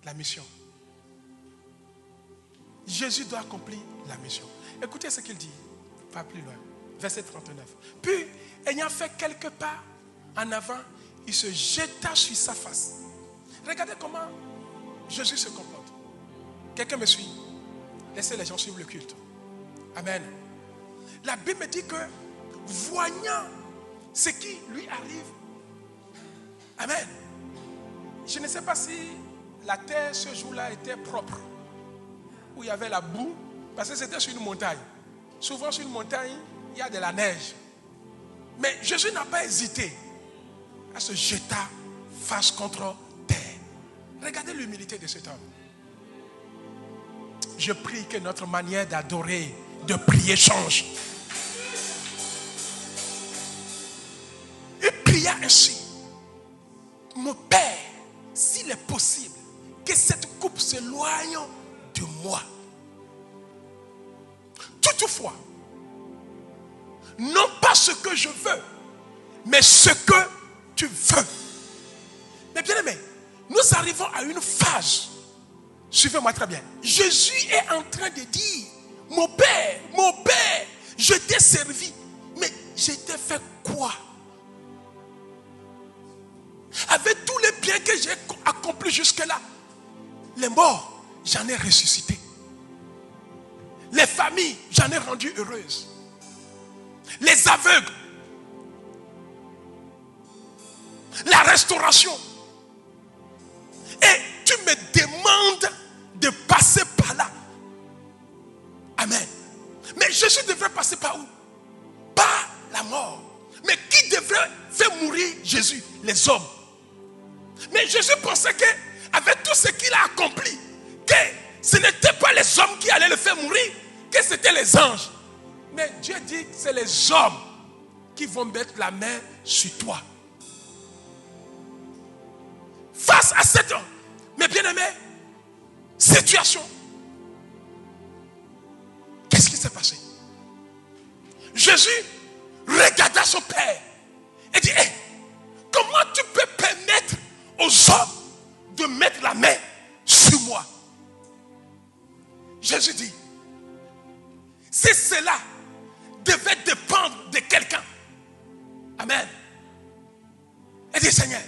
la mission. Jésus doit accomplir la mission. Écoutez ce qu'il dit, pas plus loin, verset 39. Puis, ayant fait quelques pas en avant, il se jeta sur sa face. Regardez comment Jésus se comporte. Quelqu'un me suit? Laissez les gens suivre le culte. Amen. La Bible me dit que, voyant ce qui lui arrive, amen. Je ne sais pas si la terre ce jour-là était propre, où il y avait la boue, parce que c'était sur une montagne. Souvent sur une montagne, il y a de la neige. Mais Jésus n'a pas hésité à se jeter face contre terre. Regardez l'humilité de cet homme. Je prie que notre manière d'adorer, de prier change. Il pria ainsi. Mon Père, s'il est possible, que cette coupe s'éloigne de moi. Toutefois, non pas ce que je veux, mais ce que tu veux. Mais bien aimé, nous arrivons à une phase. Suivez-moi très bien. Jésus est en train de dire, mon Père, je t'ai servi, mais je t'ai fait quoi? Avec tous les biens que j'ai accomplis jusque-là, les morts, j'en ai ressuscité. Les familles, j'en ai rendu heureuses. Les aveugles, la restauration. Et tu me demandes de passer par là. Amen. Mais Jésus devrait passer par où? Par la mort. Mais qui devrait faire mourir Jésus? Les hommes. Mais Jésus pensait qu'avec tout ce qu'il a accompli, que ce n'était pas les hommes qui allaient le faire mourir, que c'était les anges. Mais Dieu dit que c'est les hommes qui vont mettre la main sur toi. Face à cette, mais bien aimé, situation, qu'est-ce qui s'est passé? Jésus regarda son Père et dit, hey, comment tu peux permettre aux hommes de mettre la main sur moi? Jésus dit, si cela devait dépendre quelqu'un. Amen. Et dis, Seigneur,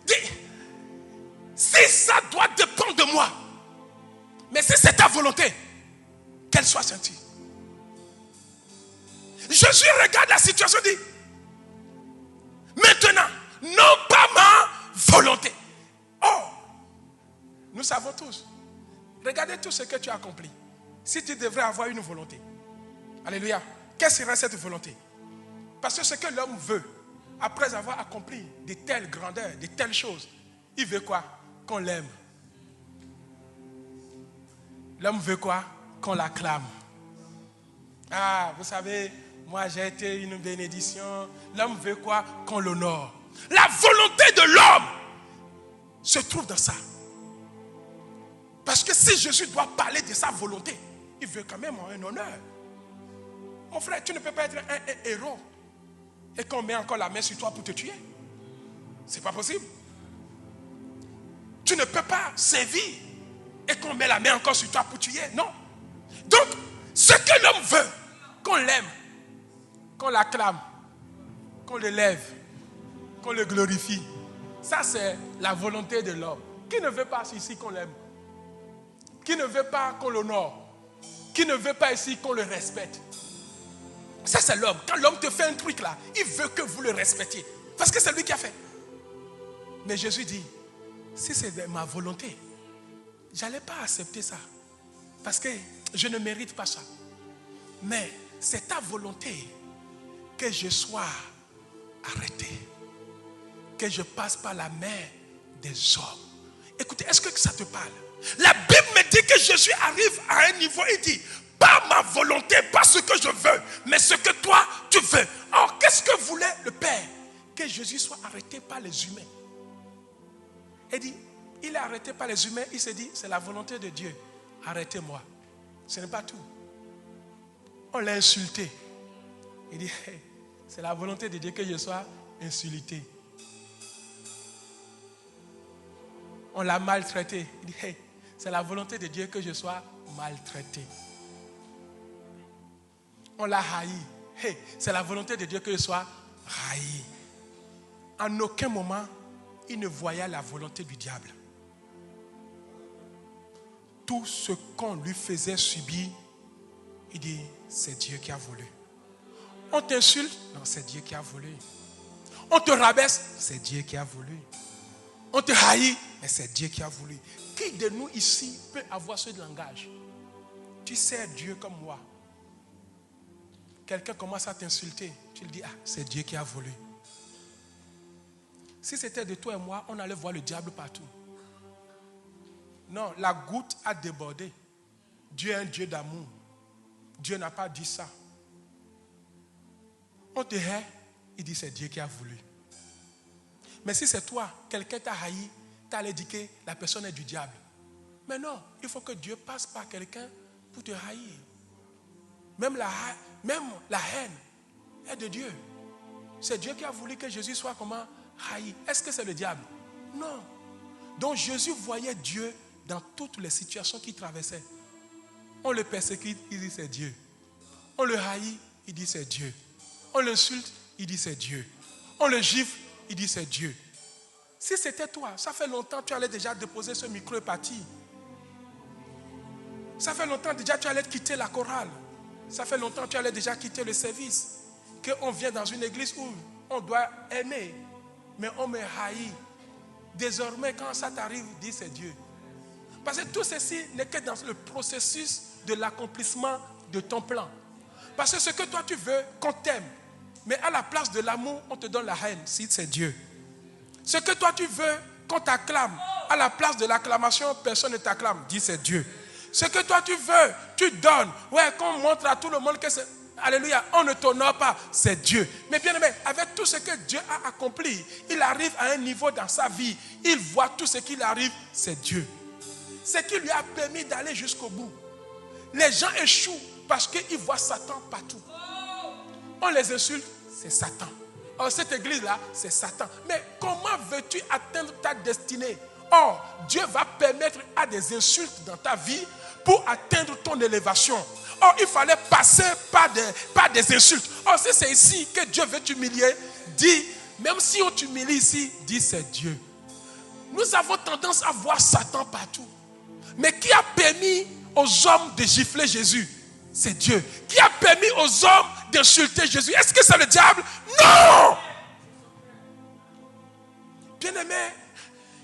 dis, si ça doit dépendre de moi, mais si c'est ta volonté, qu'elle soit sentie. Jésus regarde la situation et dit, maintenant, non pas ma volonté. Oh, nous savons tous. Regardez tout ce que tu as accompli. Si tu devrais avoir une volonté, alléluia, quelle serait cette volonté? Parce que ce que l'homme veut, après avoir accompli de telles grandeurs, de telles choses, il veut quoi? Qu'on l'aime. L'homme veut quoi? Qu'on l'acclame. Ah, vous savez, moi j'ai été une bénédiction. L'homme veut quoi? Qu'on l'honore. La volonté de l'homme se trouve dans ça. Parce que si Jésus doit parler de sa volonté, il veut quand même un honneur. Mon frère, tu ne peux pas être un héros et qu'on met encore la main sur toi pour te tuer. C'est pas possible. Tu ne peux pas servir et qu'on met la main encore sur toi pour tuer. Non. Donc, ce que l'homme veut, qu'on l'aime, qu'on l'acclame, qu'on l'élève, qu'on le glorifie. Ça, c'est la volonté de l'homme. Qui ne veut pas ici qu'on l'aime? Qui ne veut pas qu'on l'honore? Qui ne veut pas ici qu'on le respecte? Ça, c'est l'homme. Quand l'homme te fait un truc là, il veut que vous le respectiez. Parce que c'est lui qui a fait. Mais Jésus dit, si c'est de ma volonté, je n'allais pas accepter ça. Parce que je ne mérite pas ça. Mais c'est ta volonté que je sois arrêté. Que je passe par la main des hommes. Écoutez, est-ce que ça te parle? La Bible me dit que Jésus arrive à un niveau, il dit, pas ma volonté, pas ce que je veux, mais ce que toi, tu veux. Alors, qu'est-ce que voulait le Père? Que Jésus soit arrêté par les humains. Il dit, il est arrêté par les humains, il s'est dit, c'est la volonté de Dieu. Arrêtez-moi. Ce n'est pas tout. On l'a insulté. Il dit, hey, c'est la volonté de Dieu que je sois insulté. On l'a maltraité. Il dit, hey, c'est la volonté de Dieu que je sois maltraité. On l'a haï. Hey, c'est la volonté de Dieu que je sois haï. En aucun moment, il ne voyait la volonté du diable. Tout ce qu'on lui faisait subir, il dit, c'est Dieu qui a voulu. On t'insulte, non, c'est Dieu qui a voulu. On te rabaisse, c'est Dieu qui a voulu. On te haït, mais c'est Dieu qui a voulu. Qui de nous ici peut avoir ce langage? Tu sais Dieu comme moi. Quelqu'un commence à t'insulter, tu lui dis, ah, c'est Dieu qui a voulu. Si c'était de toi et moi, on allait voir le diable partout. Non, la goutte a débordé. Dieu est un Dieu d'amour. Dieu n'a pas dit ça. On te hait, il dit c'est Dieu qui a voulu. Mais si c'est toi, quelqu'un t'a haï, t'as allé dire que la personne est du diable. Mais non, il faut que Dieu passe par quelqu'un pour te haïr. Même la haine est de Dieu. C'est Dieu qui a voulu que Jésus soit comment haï. Est-ce que c'est le diable? Non. Donc Jésus voyait Dieu dans toutes les situations qu'il traversait. On le persécute, il dit c'est Dieu. On le haït, il dit c'est Dieu. On l'insulte, il dit c'est Dieu. On le gifle, il dit c'est Dieu. Si c'était toi, ça fait longtemps que tu allais déjà déposer ce micro et partir. Ça fait longtemps déjà tu allais quitter la chorale. Ça fait longtemps que tu allais déjà quitter le service. Qu'on vient dans une église où on doit aimer, mais on me haït. Désormais, quand ça t'arrive, dis c'est Dieu. Parce que tout ceci n'est que dans le processus de l'accomplissement de ton plan. Parce que ce que toi tu veux, qu'on t'aime. Mais à la place de l'amour, on te donne la haine, si c'est Dieu. Ce que toi tu veux, qu'on t'acclame. À la place de l'acclamation, personne ne t'acclame, dis c'est Dieu. Ce que toi tu veux, tu donnes. Ouais, qu'on montre à tout le monde que c'est... Alléluia, on ne t'honore pas, c'est Dieu. Mais bien aimé, avec tout ce que Dieu a accompli, il arrive à un niveau dans sa vie. Il voit tout ce qu'il arrive, c'est Dieu. Ce qui lui a permis d'aller jusqu'au bout. Les gens échouent parce qu'ils voient Satan partout. On les insulte, c'est Satan. Or, cette église-là, c'est Satan. Mais comment veux-tu atteindre ta destinée? Or, Dieu va permettre à des insultes dans ta vie pour atteindre ton élévation. Or, il fallait passer par des insultes. Or, si c'est ici que Dieu veut t'humilier, dis, même si on t'humilie ici, dis c'est Dieu. Nous avons tendance à voir Satan partout. Mais qui a permis aux hommes de gifler Jésus? C'est Dieu. Qui a permis aux hommes d'insulter Jésus? Est-ce que c'est le diable? Non! Bien-aimé,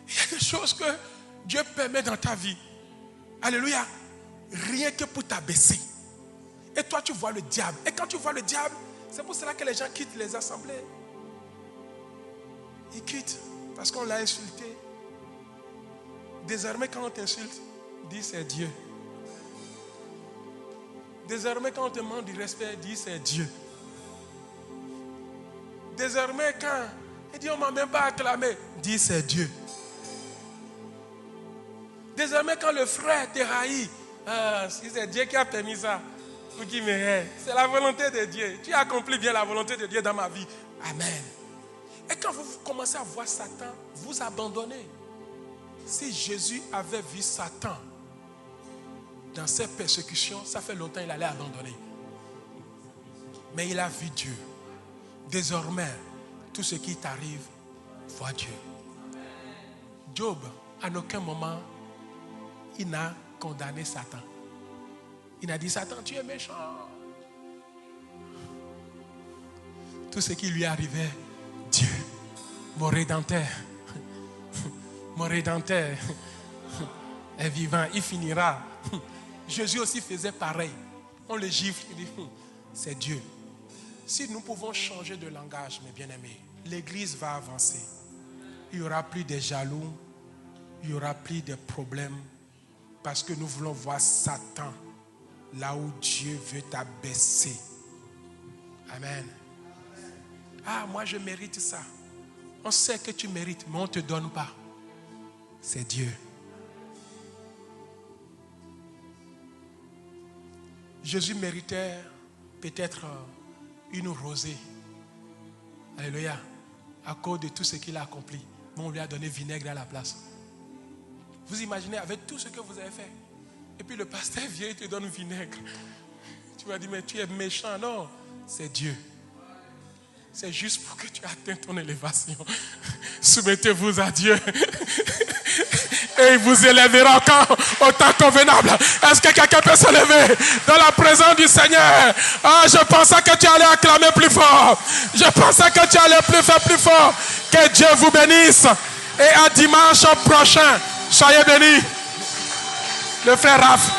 il y a des choses que Dieu permet dans ta vie. Alléluia. Rien que pour t'abaisser. Et toi, tu vois le diable. Et quand tu vois le diable, c'est pour cela que les gens quittent les assemblées. Ils quittent parce qu'on l'a insulté. Désormais, quand on t'insulte, dis c'est Dieu. Désormais, quand on te demande du respect, dis c'est Dieu. Désormais, quand il dit on ne m'a même pas acclamé, dis c'est Dieu. Désormais, quand le frère te haït, si c'est Dieu qui a permis ça, ou qui me hait, c'est la volonté de Dieu. Tu as accompli bien la volonté de Dieu dans ma vie. Amen. Et quand vous commencez à voir Satan, vous abandonnez. Si Jésus avait vu Satan dans ses persécutions, ça fait longtemps qu'il allait abandonner. Mais il a vu Dieu. Désormais, tout ce qui t'arrive, vois Dieu. Job, à aucun moment, il n'a condamné Satan. Il n'a dit, Satan, tu es méchant. Tout ce qui lui arrivait, Dieu, mon Rédempteur est vivant, il finira. Jésus aussi faisait pareil. On le gifle, il dit, c'est Dieu. Si nous pouvons changer de langage, mes bien-aimés, l'Église va avancer. Il n'y aura plus de jaloux, il n'y aura plus de problèmes, parce que nous voulons voir Satan là où Dieu veut t'abaisser. Amen. Ah, moi je mérite ça. On sait que tu mérites, mais on ne te donne pas. C'est Dieu. Jésus méritait peut-être une rosée. Alléluia. À cause de tout ce qu'il a accompli. Mais on lui a donné vinaigre à la place. Vous imaginez avec tout ce que vous avez fait. Et puis le pasteur vient et te donne vinaigre. Tu vas dire, mais tu es méchant. Non, c'est Dieu. C'est juste pour que tu atteignes ton élévation. Soumettez-vous à Dieu. Et il vous élèvera au temps convenable. Est-ce que quelqu'un peut se lever dans la présence du Seigneur? Ah, je pensais que tu allais acclamer plus fort. Je pensais que tu allais faire plus fort. Que Dieu vous bénisse. Et à dimanche prochain. Soyez bénis. Le frère Raph.